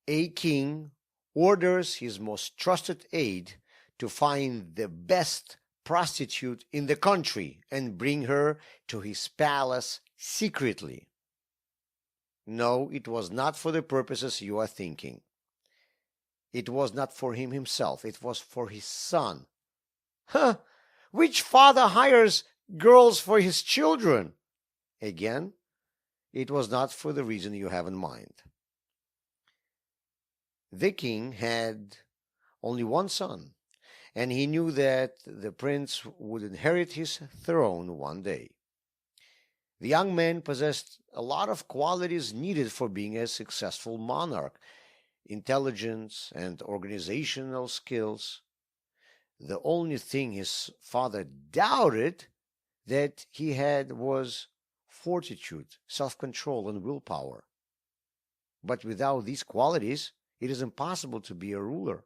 A king orders his most trusted aide to find the best prostitute in the country and bring her to his palace secretly. No, it was not for the purposes you are thinking. It was not for him himself. It was for his son. Huh! Which father hires girls for his children? Again, it was not for the reason you have in mind. The king had only one son, and he knew that the prince would inherit his throne one day. The young man possessed a lot of qualities needed for being a successful monarch: intelligence and organizational skills. The only thing his father doubted that he had was fortitude, self-control, and willpower. But without these qualities, it is impossible to be a ruler.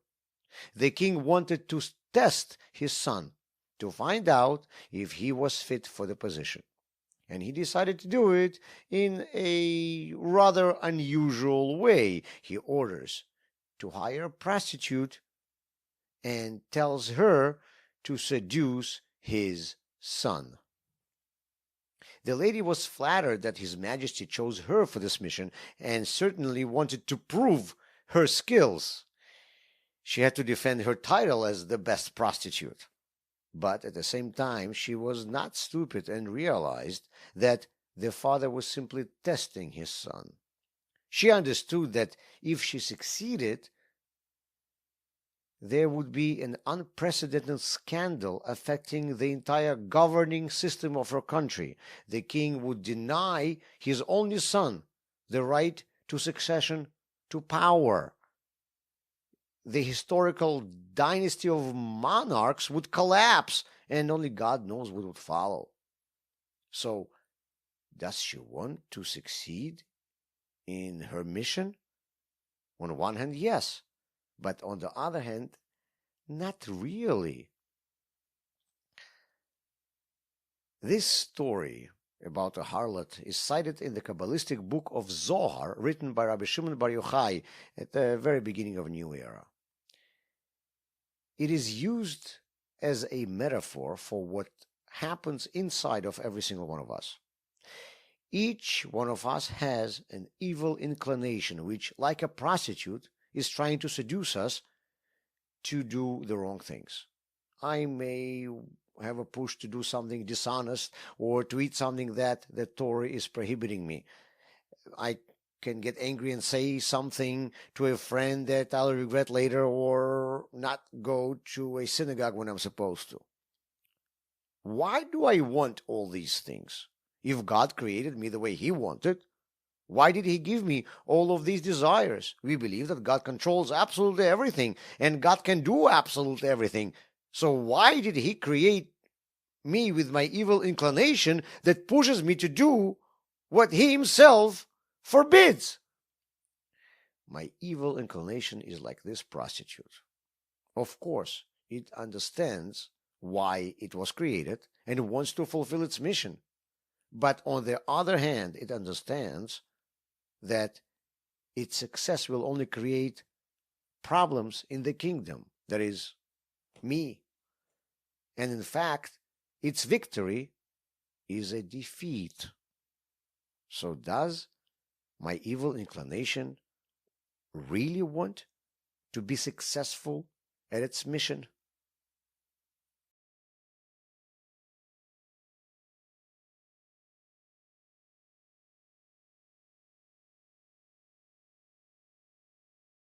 The king wanted to test his son to find out if he was fit for the position. And he decided to do it in a rather unusual way. He orders to hire a prostitute and tells her to seduce his son. The lady was flattered that His Majesty chose her for this mission and certainly wanted to prove her skills. She had to defend her title as the best prostitute. But at the same time, she was not stupid and realized that the father was simply testing his son. She understood that if she succeeded, there would be an unprecedented scandal affecting the entire governing system of her country. The king would deny his only son the right to succession to power. The historical dynasty of monarchs would collapse, and only God knows what would follow. So, does she want to succeed in her mission? On one hand, yes. But on the other hand, not really. This story about a harlot is cited in the Kabbalistic book of Zohar, written by Rabbi Shimon Bar Yochai at the very beginning of a new era. It is used as a metaphor for what happens inside of every single one of us. Each one of us has an evil inclination, which, like a prostitute, is trying to seduce us to do the wrong things. I may have a push to do something dishonest or to eat something that the Torah is prohibiting me. I can get angry and say something to a friend that I'll regret later, or not go to a synagogue when I'm supposed to. Why do I want all these things? If God created me the way He wanted, why did He give me all of these desires? We believe that God controls absolutely everything, and God can do absolutely everything. So why did He create me with my evil inclination that pushes me to do what He Himself forbids? My evil inclination is like this prostitute. Of course, it understands why it was created and wants to fulfill its mission. But on the other hand, it understands that its success will only create problems in the kingdom, that is, me. And in fact, its victory is a defeat. So does my evil inclination really want to be successful at its mission?